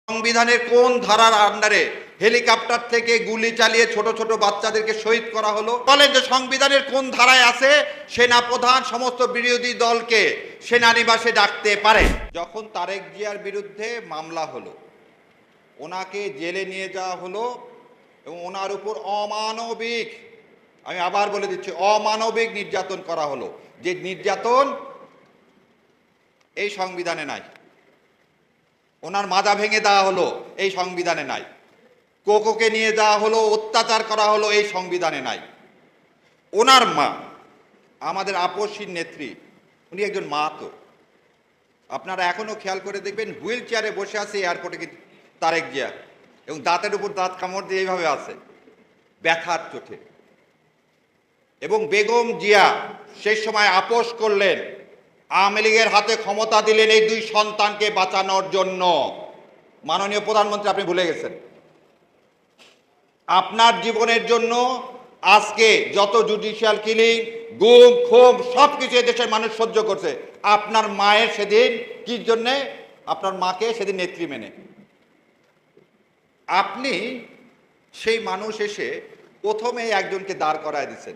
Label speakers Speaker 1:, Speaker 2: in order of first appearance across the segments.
Speaker 1: সংবিধানের কোন ধারার আন্ডারে হেলিকপ্টার থেকে গুলি চালিয়ে ছোট ছোট বাচ্চাদেরকে শহীদ করা হলো? বলেন যে সংবিধানের কোন ধারায় আছে সেনাপ্রধান সমস্ত বিরোধী দলকে সেনানিবাসে ডাকতে পারে? যখন তারেক জিয়ার বিরুদ্ধে মামলা হলো, ওনাকে জেলে নিয়ে যাওয়া হলো এবং ওনার উপর অমানবিক, আমি আবার বলে দিচ্ছি, অমানবিক নির্যাতন করা হলো। যে নির্যাতন এই সংবিধানে নাই। ওনার মাজা ভেঙে দেওয়া হলো, এই সংবিধানে নাই। কোকোকে নিয়ে যাওয়া হলো, অত্যাচার করা হলো, এই সংবিধানে নাই। ওনার মা, আমাদের আপসীর নেত্রী, উনি একজন মা। তো আপনারা এখনো খেয়াল করে দেখবেন হুইল চেয়ারে বসে আছে এয়ারপোর্টে কিন্তু তারেক জিয়া, এবং দাঁতের উপর দাঁত কামড় দিয়ে এইভাবে আছে ব্যথার চোটে। এবং বেগম জিয়া সেই সময় আপোষ করলেন, আওয়ামী লীগের হাতে ক্ষমতা দিলেন এই দুই সন্তানকে বাঁচানোর জন্য। মাননীয় প্রধানমন্ত্রী, আপনি ভুলে গেছেন আপনার জীবনের জন্য আজকে যত জুডিশিয়াল কিলিং, গুম, খুন সবকিছু দেশের মানুষ সহ্য করছে। আপনার মায়ের সেদিন কি জন্যে? আপনার মাকে সেদিন নেত্রী মেনে আপনি সেই মানুষ এসে প্রথমে একজনকে দাঁড় করায় দিচ্ছেন।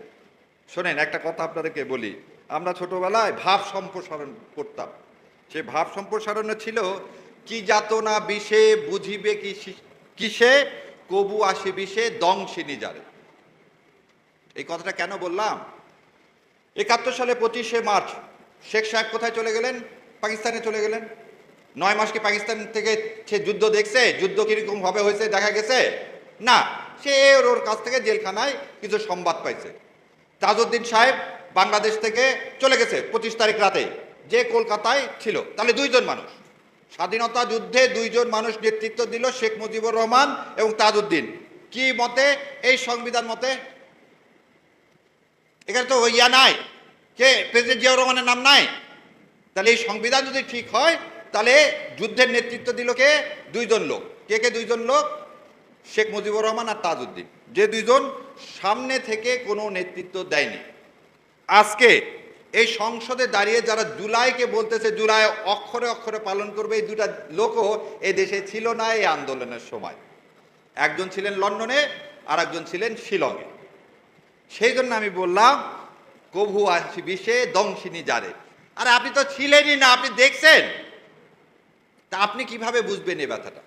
Speaker 1: শোনেন, একটা কথা আপনাদেরকে বলি, আমরা ছোটবেলায় ভাব সম্প্রসারণ করতাম। সে ভাব সম্প্রসারণে ছিল, কি যাতনা বিষে বুঝিবে কিসে, কবু আসে বিষে দংশিনী যারে। এই কথাটা কেন বললাম? 71 সালে 25শে মার্চ শেখ সাহেব কোথায় চলে গেলেন? পাকিস্তানে চলে গেলেন। 9 মাস কি পাকিস্তান থেকে সে যুদ্ধ দেখছে? যুদ্ধ কিরকম ভাবে হয়েছে দেখা গেছে? না, সে ওর কাছ থেকে জেলখানায় কিছু সংবাদ পাইছে। তাজউদ্দিন সাহেব বাংলাদেশ থেকে চলে গেছে 25 তারিখ রাতে, যে কলকাতায় ছিল। তাহলে দুইজন মানুষ, স্বাধীনতা যুদ্ধে দুইজন মানুষ নেতৃত্ব দিল, শেখ মুজিবুর রহমান এবং তাজউদ্দিন। কি মতে? এই সংবিধান মতে। এখানে তো ইয়া নাই, কে প্রেসিডেন্ট জিয়াউর রহমানের নাম নাই। তাহলে এই সংবিধান যদি ঠিক হয়, তাহলে যুদ্ধের নেতৃত্ব দিল কে? দুইজন লোক। কে কে দুইজন লোক? শেখ মুজিবুর রহমান আর তাজউদ্দিন, যে দুইজন সামনে থেকে কোনো নেতৃত্ব দেয়নি। আজকে এই সংসদে দাঁড়িয়ে যারা জুলাইকে বলতেছে জুলাই অক্ষরে অক্ষরে পালন করবে, এই দুটা লোকও এই দেশে ছিল না এই আন্দোলনের সময়। একজন ছিলেন লন্ডনে আর একজন ছিলেন শিলংয়ে। সেই জন্য আমি বললাম কভু আসি বিষে দংশিনী যারে। আর আপনি তো ছিলেনই না, আপনি দেখছেন, তা আপনি কিভাবে বুঝবেন এই ব্যথাটা?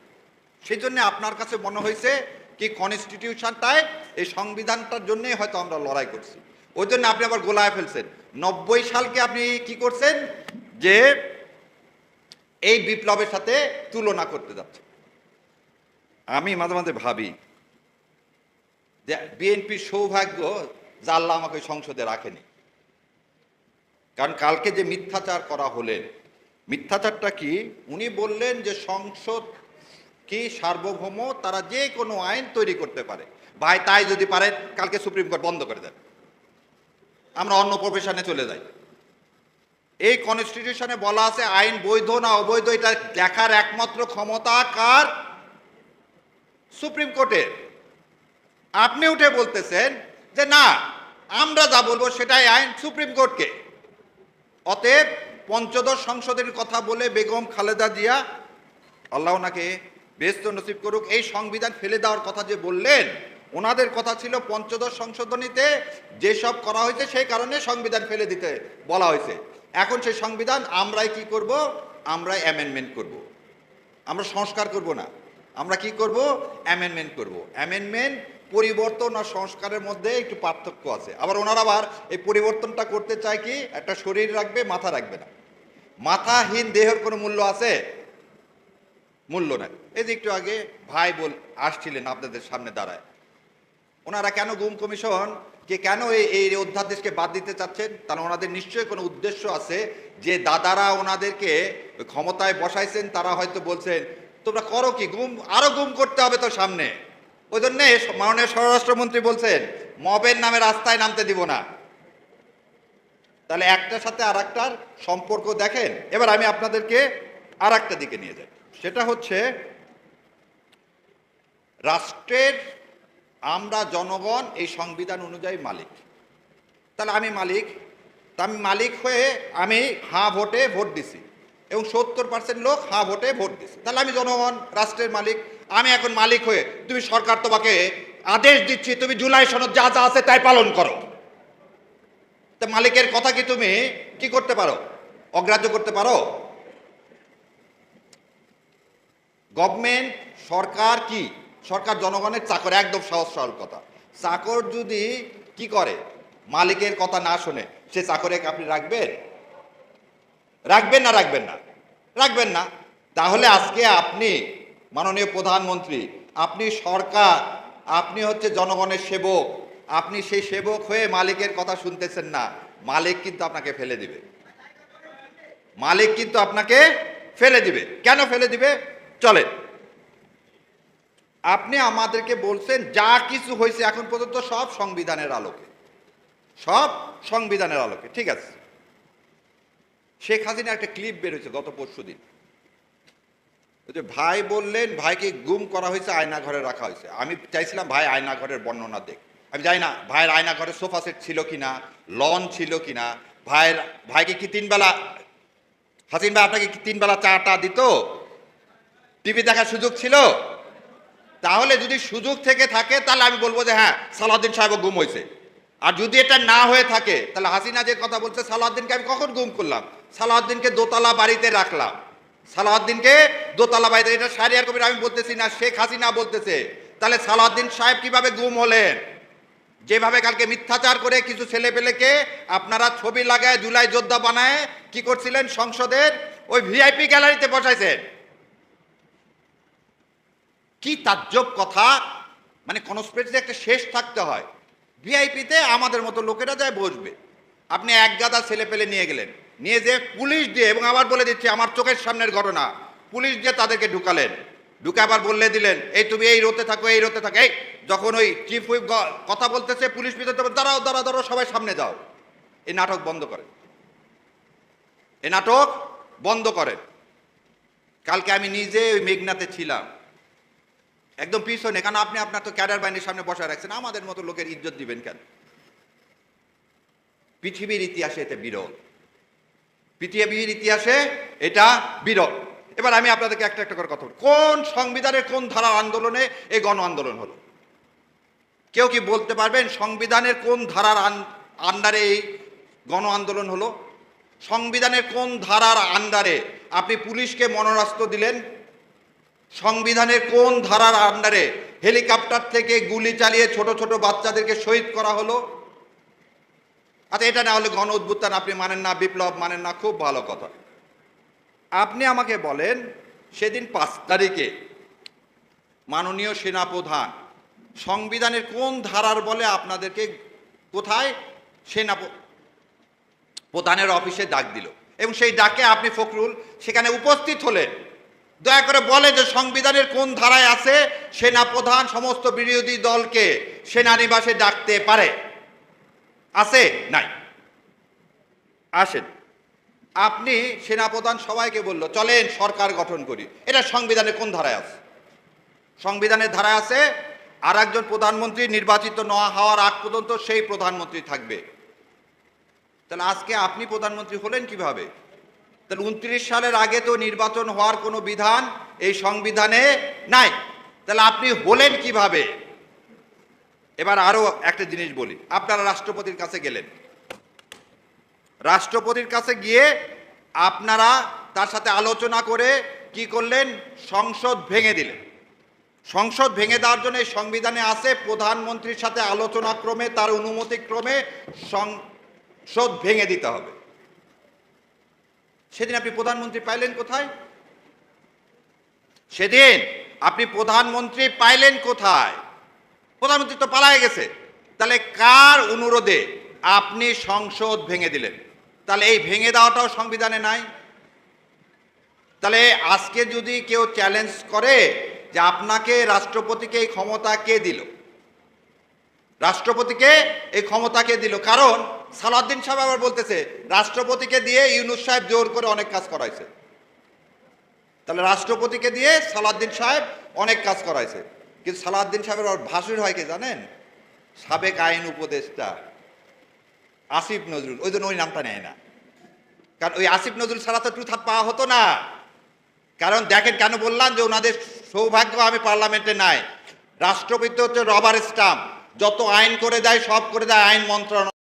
Speaker 1: সেই জন্য আপনার কাছে মনে হয়েছে কি কনস্টিটিউশনটায়, এই সংবিধানটার জন্যই হয়তো আমরা লড়াই করছি। ওই জন্য আপনি আবার গোলায় ফেলছেন। 90 সালকে আপনি কি করছেন যে এই বিপ্লবের সাথে তুলনা করতে যাচ্ছেন। আমি মাঝে মাঝে ভাবি যে বিএনপির সৌভাগ্য যে আল্লাহ আমাকে সংসদে রাখেনি। কারণ কালকে যে মিথ্যাচার করা হলেন, মিথ্যাচারটা কি? উনি বললেন যে সংসদ কি সার্বভৌম, তারা যে কোনো আইন তৈরি করতে পারে। ভাই, তাই যদি পারে কালকে সুপ্রিম কোর্ট বন্ধ করে দেন, আমরা অন্য প্রফেশনে চলে যাই। এই কনস্টিটিউশনে বলা আছে আইন বৈধ না অবৈধ এটা দেখার একমাত্র ক্ষমতা কার? সুপ্রিম কোর্টের। আপনি উঠে বলতেছেন যে না, আমরা যা বলবো সেটাই আইন, সুপ্রিম কোর্টকে। অতএব পঞ্চদশ সংশোধনের কথা বলে বেগম খালেদা জিয়া, আল্লাহ ওনাকে বেহেশত নসিব করুক, এই সংবিধান ফেলে দেওয়ার কথা যে বললেন, ওনাদের কথা ছিল পঞ্চদশ সংশোধনীতে যেসব করা হয়েছে সেই কারণে সংবিধান ফেলে দিতে বলা হয়েছে। এখন সেই সংবিধান আমরাই কি করব? আমরাই অ্যামেন্ডমেন্ট করব। আমরা সংস্কার করব না, আমরা কি করব? অ্যামেন্ডমেন্ট করব। অ্যামেন্ডমেন্ট পরিবর্তন আর সংস্কারের মধ্যে একটু পার্থক্য আছে। আবার ওনারা আবার এই পরিবর্তনটা করতে চায় কি, একটা শরীর রাখবে, মাথা রাখবে না। মাথাহীন দেহের কোনো মূল্য আছে? মূল্য নাই। এই যে একটু আগে ভাই আসছিলেন আপনাদের সামনে দাঁড়ায়, ওনারা কেন গুম কমিশন কে কেন এই অধ্যাদেশকে বাদ দিতে চাচ্ছেন? তাহলে ওনাদের নিশ্চয়ই কোনো উদ্দেশ্য আছে, যে দাদারা ওনাদেরকে ক্ষমতায় বসাইছেন, তারা হয়তো বলছেন তোমরা করো কি, গুম আরো গুম করতে হবে তো সামনে। ওই জন্যে মাননীয় স্বরাষ্ট্রমন্ত্রী বলছেন মবের নামে রাস্তায় নামতে দিব না। তাহলে একটার সাথে আর একটার সম্পর্ক দেখেন। এবার আমি আপনাদেরকে আর একটা দিকে নিয়ে যাই, সেটা হচ্ছে রাষ্ট্রের আমরা জনগণ এই সংবিধান অনুযায়ী মালিক। তাহলে আমি মালিক, তা আমি মালিক হয়ে আমি হাঁ ভোটে ভোট দিছি এবং 70% লোক হ্যাঁ ভোটে ভোট দিচ্ছে। তাহলে আমি জনগণ, রাষ্ট্রের মালিক, আমি এখন মালিক হয়ে তুমি সরকার তোমাকে আদেশ দিচ্ছি তুমি জুলাই সনদ যা যা আছে তাই পালন করো, তা মালিকের কথা কি তুমি কি করতে পারো? অগ্রাহ্য করতে পারো? গভর্নমেন্ট, সরকার কি? সরকার জনগণের চাকর, একদম সহজ সরল কথা। চাকর যদি কি করে, মালিকের কথা না শোনে, সে চাকরে আপনি রাখবেন? রাখবেন না রাখবেন না? রাখবেন না। তাহলে আজকে আপনি মাননীয় প্রধানমন্ত্রী, আপনি সরকার, আপনি হচ্ছে জনগণের সেবক, আপনি সেই সেবক হয়ে মালিকের কথা শুনতেছেন না। মালিক কিন্তু আপনাকে ফেলে দিবে, মালিক কিন্তু আপনাকে ফেলে দিবে। কেন ফেলে দিবে? চলেন, আপনি আমাদেরকে বলছেন যা কিছু হয়েছে এখন পর্যন্ত সব সংবিধানের আলোকে, সব সংবিধানের আলোকে, ঠিক আছে। শেখ হাসিনা একটা ক্লিপ বের হয়েছে গত পরশুদিন, যে ভাই বললেন ভাইকে গুম করা হয়েছে, আয়না ঘরে রাখা হয়েছে। আমি চাইছিলাম ভাই আয়না ঘরের বর্ণনা দেখ, আমি জানি না ভাইয়ের আয়না ঘরে সোফা সেট ছিল কিনা, লন ছিল কিনা, ভাইকে কি 3 বেলা, হাসিন ভাই আপনাকে কি 3 বেলা চাটা দিত? টিভি দেখার সুযোগ ছিল? তাহলে যদি সুযোগ থেকে থাকে তাহলে আমি বলবো যে হ্যাঁ সালাউদ্দিন সাহেব গুম হয়েছে। আর যদি এটা না হয়ে থাকে তাহলে হাসিনা যে কথা বলছে সালাউদ্দিনকে আমি কখন গুম করলাম? সালাউদ্দিনকে দোতলা বাড়িতে রাখলাম, সালাউদ্দিনকে দোতলা বাড়িতে, এটা শাহরিয়ার কবির আমি বলতেছি না, শেখ হাসিনা বলতেছে। তাহলে সালাউদ্দিন সাহেব কিভাবে গুম হলেন? যেভাবে কালকে মিথ্যাচার করে কিছু ছেলেপেলেকে আপনারা ছবি লাগায় জুলাই যোদ্ধা বানায় কি করছিলেন, সংসদের ওই ভিআইপি গ্যালারিতে বসাইছেন। কি তাজ্জব কথা! মানে কনস্পিরেসিতে একটা শেষ থাকতে হয়। ভিআইপিতে আমাদের মতো লোকেরা যায় বসবে, আপনি এক গাদা ছেলে পেলে নিয়ে গেলেন, নিয়ে যে পুলিশ দিয়ে, এবং আবার বলে দিচ্ছি আমার চোখের সামনের ঘটনা, পুলিশ দিয়ে তাদেরকে ঢুকালেন, ঢুকে আবার বললে দিলেন এই তুমি এই রোতে থাকো, এই রোতে থাকো। এই যখন ওই চিফ হুইপ কথা বলতেছে পুলিশ ভিতরে দাঁড়াও দাঁড়াও দাঁড়াও, সবাই সামনে যাও। এই নাটক বন্ধ করেন, এই নাটক বন্ধ করেন। কালকে আমি নিজে ওই মেঘনাতে ছিলাম, একদম পিছনে, কারণ আপনি আপনার তো ক্যাডার বাহিনীর সামনে বসায় রাখছেন, আমাদের মতো লোকের ইজ্জত দিবেন কেন? পৃথিবীর ইতিহাসে এটা বিরল, পৃথিবীর ইতিহাসে এটা বিরল। এবার আমি আপনাদেরকে একটা একটা করে কথা বলি, কোন সংবিধানের কোন ধারার আন্দোলনে এই গণ আন্দোলন হলো? কেউ কি বলতে পারবেন সংবিধানের কোন ধারার আন্ডারে এই গণ আন্দোলন হলো? সংবিধানের কোন ধারার আন্ডারে আপনি পুলিশকে মনরাস্ত্র দিলেন? সংবিধানের কোন ধারার আন্ডারে হেলিকপ্টার থেকে গুলি চালিয়ে ছোট ছোট বাচ্চাদেরকে শহীদ করা হলো? আচ্ছা, এটা না হলে গণ অভ্যুত্থান আপনি মানেন না, বিপ্লব মানেন না, খুব ভালো কথা। আপনি আমাকে বলেন সেদিন 5 তারিখে মাননীয় সেনাপ্রধান সংবিধানের কোন ধারার বলে আপনাদেরকে কোথায় সেনা প্রধানের অফিসে ডাক দিল, এবং সেই ডাকে আপনি ফখরুল সেখানে উপস্থিত হলেন। দয়া করে বলে যে সংবিধানের কোন ধারায় আছে সেনাপ্রধান সমস্ত বিরোধী দলকে সেনানিবাসে ডাকতে পারে? আছে? নাই। আসেন, আপনি সেনাপ্রধান সবাইকে বলল চলেন সরকার গঠন করি, এটা সংবিধানের কোন ধারায় আছে? সংবিধানের ধারায় আছে আর একজন প্রধানমন্ত্রী নির্বাচিত না হওয়ার আগ পর্যন্ত সেই প্রধানমন্ত্রী থাকবে। তাহলে আজকে আপনি প্রধানমন্ত্রী হলেন কিভাবে? তাহলে 29 সালের আগে তো নির্বাচন হওয়ার কোনো বিধান এই সংবিধানে নাই, তাহলে আপনি হলেন কিভাবে? এবার আরো একটা জিনিস বলি, আপনারা রাষ্ট্রপতির কাছে গেলেন, রাষ্ট্রপতির কাছে গিয়ে আপনারা তার সাথে আলোচনা করে কি করলেন? সংসদ ভেঙে দিলেন। সংসদ ভেঙে দেওয়ার জন্য এই সংবিধানে আছে প্রধানমন্ত্রীর সাথে আলোচনা ক্রমে তার অনুমতি ক্রমে সংসদ ভেঙে দিতে হবে। সেদিন আপনি প্রধানমন্ত্রী পাইলেন কোথায়? সেদিন আপনি প্রধানমন্ত্রী পাইলেন কোথায়? প্রধানমন্ত্রী তো পালায়ে গেছে। তাহলে কার অনুরোধে আপনি সংসদ ভেঙে দিলেন? তাহলে এই ভেঙে দেওয়াটাও সংবিধানে নাই। তাহলে আজকে যদি কেউ চ্যালেঞ্জ করে যে আপনাকে রাষ্ট্রপতিকে এই ক্ষমতা কে দিল, রাষ্ট্রপতিকে এই ক্ষমতা কে দিল? কারণ সালাউদ্দিন সাহেব আবার বলতেছে রাষ্ট্রপতিকে দিয়ে ইউনূস সাহেব জোর করে অনেক কাজ করাইছে। তাহলে রাষ্ট্রপতিকে দিয়ে সালাউদ্দিন সাহেব অনেক কাজ করাইছে, কিন্তু সালাউদ্দিন সাহেবের ভাসুর হয় কি জানেন? সাবেক আইন উপদেষ্টা আসিফ নজরুল, ওই জন্য ওই নামটা নেয় না। কারণ ওই আসিফ নজরুল ছাড়া তো ট্রুথ হাত পাওয়া হতো না। কারণ দেখেন কেন বললাম যে ওনাদের সৌভাগ্য আমি পার্লামেন্টে নাই। রাষ্ট্রপতি হচ্ছে রবার স্টাম্প, যত আইন করে দেয় সব করে দেয় আইন মন্ত্রণালয়।